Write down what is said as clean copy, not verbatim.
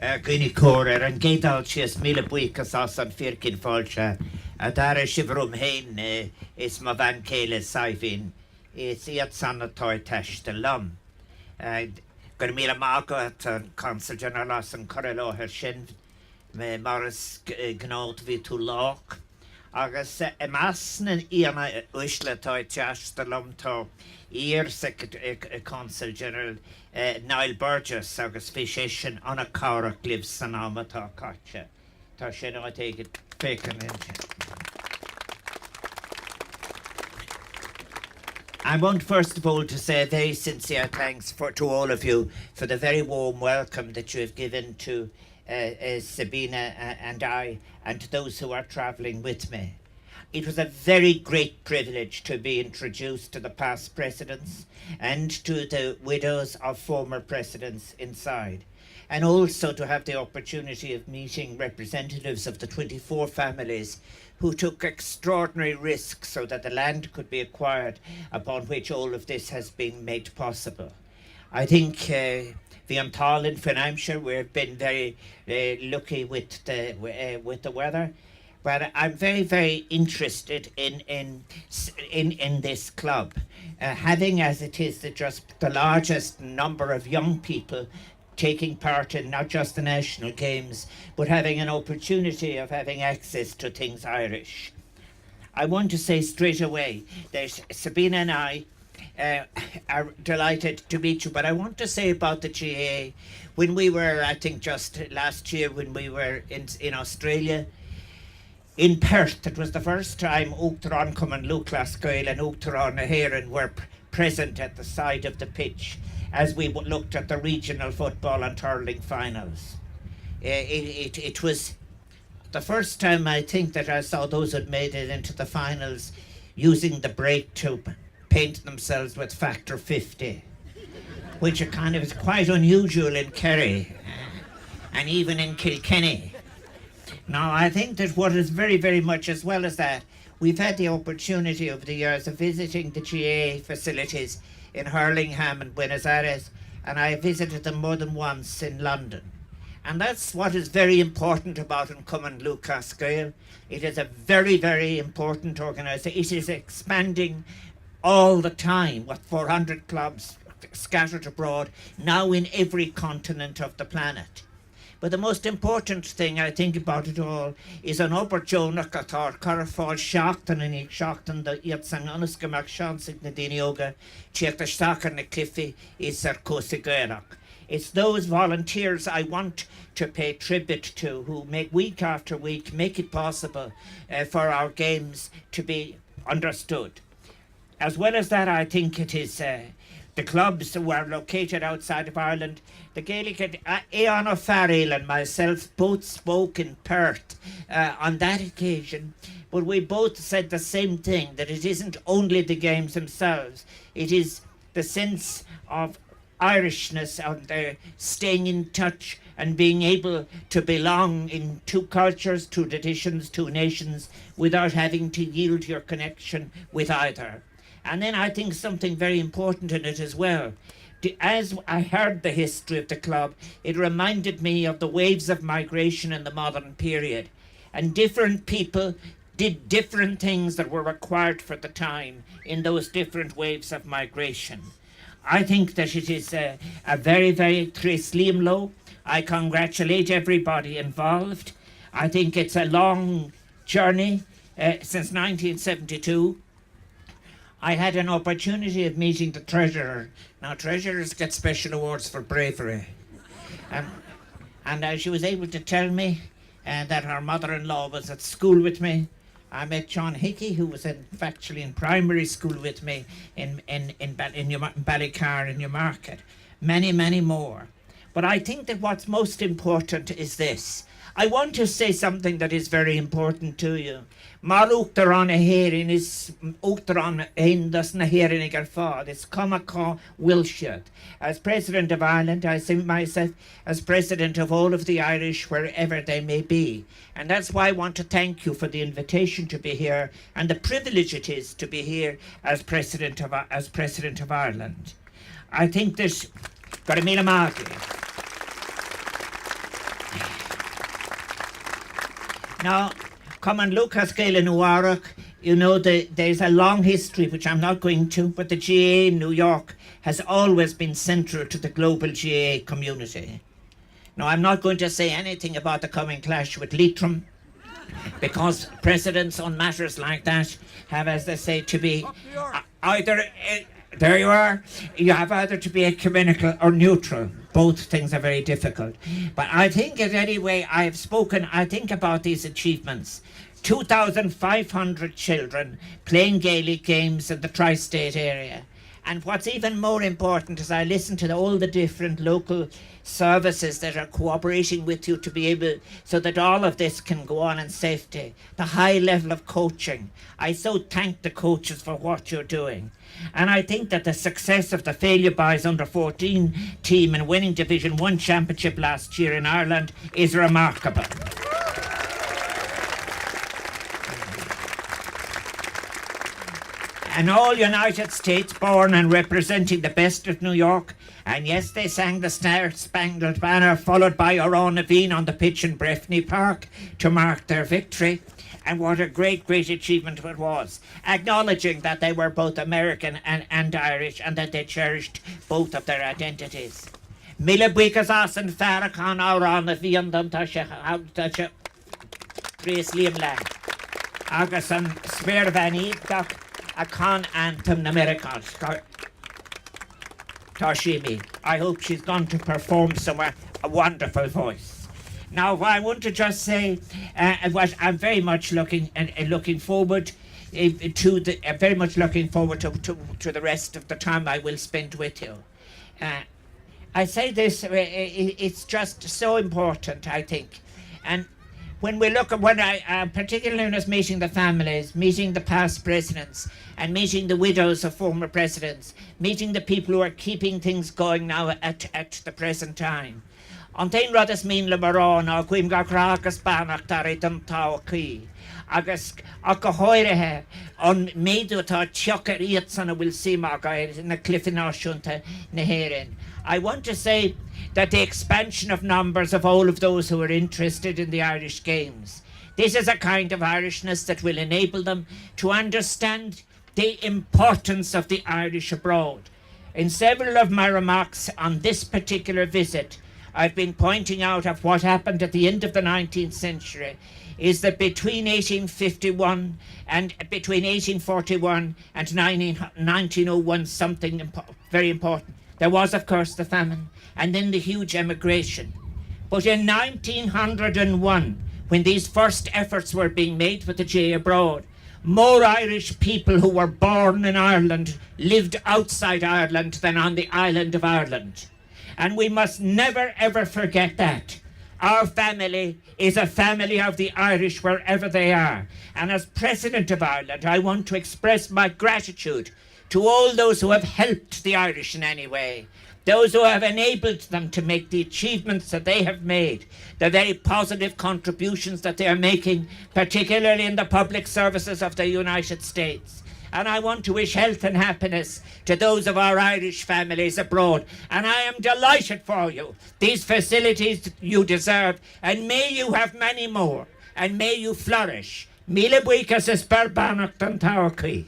Gwni cwr an geidal sias mila bwycas as an firkin falcha. A dar shivrum hein is ma van kele saifin. Is iat sanatoy tash de lum. Gwni mila mago at an consul general as an correlo her shin. Me maris gnod vi to lock. Agus masnen iana uisle toy tash de lum to. Ear consul general Niall Burgess agus fishation on a cara lives sanama ta kacha. Ta shin I take it bacon in. I want first of all to say very sincere thanks to all of you for the very warm welcome that you have given to Sabina and I and to those who are travelling with me. It was a very great privilege to be introduced to the past presidents and to the widows of former presidents inside, and also to have the opportunity of meeting representatives of the 24 families who took extraordinary risks so that the land could be acquired upon which all of this has been made possible. I think the Antal Financial, we've been very lucky with the weather. But I'm very, very interested in this club, having as it is just the largest number of young people taking part in not just the national games, but having an opportunity of having access to things Irish. I want to say straight away that Sabina and I are delighted to meet you, but I want to say about the G.A.A. When we were, I think just last year, when we were in Australia, in Perth, it was the first time Uachtaráin Cumann Rocklands G.A.A. and Uachtaráin Éireann were present at the side of the pitch as we looked at the regional football and hurling finals. It was the first time I think that I saw those who had made it into the finals using the break to paint themselves with factor 50, which is quite unusual in Kerry and even in Kilkenny. Now, I think that what is very, very much as well as that, we've had the opportunity over the years of visiting the G.A.A. facilities in Hurlingham and Buenos Aires, and I visited them more than once in London. And that's what is very important about Cumann Rocklands G.A.A. It is a very, very important organisation. It is expanding all the time, with 400 clubs scattered abroad, now in every continent of the planet. But the most important thing I think about it all is an opportunity Qatar Carafal Shakhtan and Shakhtan the Yatsang Anuskamak Shansik Nadinioga Cheta Stakar Niklifi is Sarkosigerak. It's those volunteers I want to pay tribute to who make week after week make it possible for our games to be understood. As well as that, I think it is the clubs who are located outside of Ireland. The Gaelic, Éan O'Farrell and myself both spoke in Perth on that occasion, but we both said the same thing, that it isn't only the games themselves, it is the sense of Irishness and staying in touch and being able to belong in two cultures, two traditions, two nations, without having to yield your connection with either. And then I think something very important in it as well. As I heard the history of the club, it reminded me of the waves of migration in the modern period. And different people did different things that were required for the time in those different waves of migration. I think that it is a very, very Trisliamlo. I congratulate everybody involved. I think it's a long journey since 1972. I had an opportunity of meeting the treasurer. Now, treasurers get special awards for bravery. And she was able to tell me that her mother-in-law was at school with me. I met John Hickey, who was actually in primary school with me in Ballycar in Newmarket. Many, many more. But I think that what's most important is this. I want to say something that is very important to you. Mar Uachtaráin Éireann is Uachtaráin Éireann na Héireann ag fád. It's Comacá Wilshire. As President of Ireland, I see myself as President of all of the Irish wherever they may be. And that's why I want to thank you for the invitation to be here and the privilege it is to be here as President of Ireland. I think there's got a míle mágaí. Now, come on, Lucas Gale in Uarach, you know, there's a long history, which I'm not going to, but the G.A.A. in New York has always been central to the global G.A.A. community. Now, I'm not going to say anything about the coming clash with Leitrim, because presidents on matters like that have, as they say, to be either... there you are. You have either to be ecumenical or neutral. Both things are very difficult. But I think, at any way, I have spoken, I think, about these achievements. 2,500 children playing Gaelic games in the tri-state area. And what's even more important is I listen to all the different local services that are cooperating with you to be able, so that all of this can go on in safety. The high level of coaching. I so thank the coaches for what you're doing. And I think that the success of the Failure Boys under-14 team in winning Division 1 championship last year in Ireland is remarkable. And all United States born and representing the best of New York. And yes, they sang the Star-Spangled Banner, followed by Oran Naveen on the pitch in Breffni Park to mark their victory. And what a great, great achievement it was, acknowledging that they were both American and Irish, and that they cherished both of their identities. Mille buigas as an Farrakhan Oran Naveen dam tasha Grace Liamla. Agus an Sver Van Eekdak. A con anthem American. Toshimi. I hope she's going to perform somewhere. A wonderful voice. Now, I want to just say, what I'm very much looking forward to the rest of the time I will spend with you. I say this, it's just so important, I think, and. When I particularly was meeting the families, meeting the past presidents, and meeting the widows of former presidents, meeting the people who are keeping things going now at the present time. An tain rud is mín le marrán á cuim ga cragus banach dar é dom tácí. Agus a go háirithe an méadú tá teochar iad sanna bhfuil simach na cliffin áisiúnta na héireann. I want to say that the expansion of numbers of all of those who are interested in the Irish Games. This is a kind of Irishness that will enable them to understand the importance of the Irish abroad. In several of my remarks on this particular visit, I've been pointing out of what happened at the end of the 19th century is that between 1841 and 1901 something very important. There was, of course, the famine, and then the huge emigration. But in 1901, when these first efforts were being made with the G.A.A. abroad, more Irish people who were born in Ireland lived outside Ireland than on the island of Ireland. And we must never, ever forget that. Our family is a family of the Irish wherever they are. And as President of Ireland, I want to express my gratitude to all those who have helped the Irish in any way, those who have enabled them to make the achievements that they have made, the very positive contributions that they are making, particularly in the public services of the United States. And I want to wish health and happiness to those of our Irish families abroad. And I am delighted for you. These facilities you deserve, and may you have many more, and may you flourish. Míle buíochas is berbannach don tábhachaí.